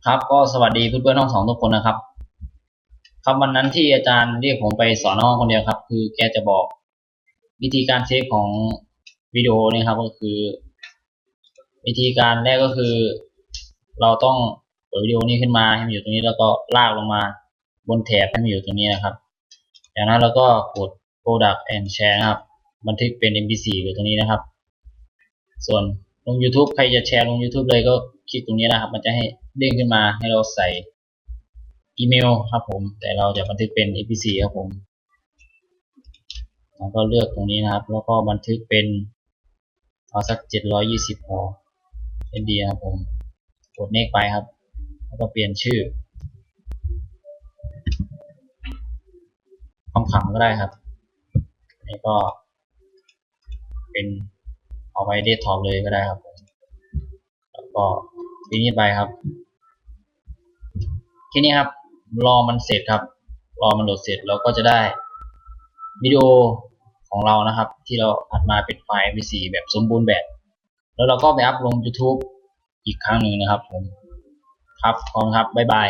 ครับก็สวัสดีเพื่อนๆทั้งสองทุกคนนะครับครับวันนั้นที่อาจารย์เรียกผมไปสอนห้องคนเดียวครับคือแกจะบอกวิธีการเซฟของวิดีโอนี่ครับก็คือวิธีการแรกก็คือเราต้องเปิดวิดีโอนี้ขึ้นมาให้มันอยู่ตรงนี้แล้วก็ลากลงมาบนแถบให้มันอยู่ตรงนี้นะครับจากนั้นเราก็กด Product and Share นะครับบันทึกเป็น MP4 อยู่ตรงนี้นะครับส่วนลง YouTube ใครจะแชร์ลง YouTube เลยก็คลิกตรงนี้นะครับมันจะให้เด้งขึ้นมาให้เราใส่อีเมลครับผมแต่เราจะบันทึกเป็น MP4 ครับผมแล้วก็เลือกตรงนี้นะครับแล้วก็บันทึกเป็นเอาสัก720พอเป็นดีครับผมกด next ไปครับแล้วก็เปลี่ยนชื่อคำขำก็ได้ครับนี่ก็เป็นเอาไว้เดสก์ท็อปเลยก็ได้ครับผมแล้วก็ฟินิชไปครับแค่นี้ครับรอมันเสร็จครับรอมันโหลดเสร็จเราก็จะได้วิดีโอของเรานะครับที่เราอัดมาเป็นไฟล์ MP4 แบบสมบูรณ์แบบแล้วเราก็ไปอัพลง YouTube อีกครั้งหนึ่งนะครับผมครับขอบคุณครับบ๊ายบาย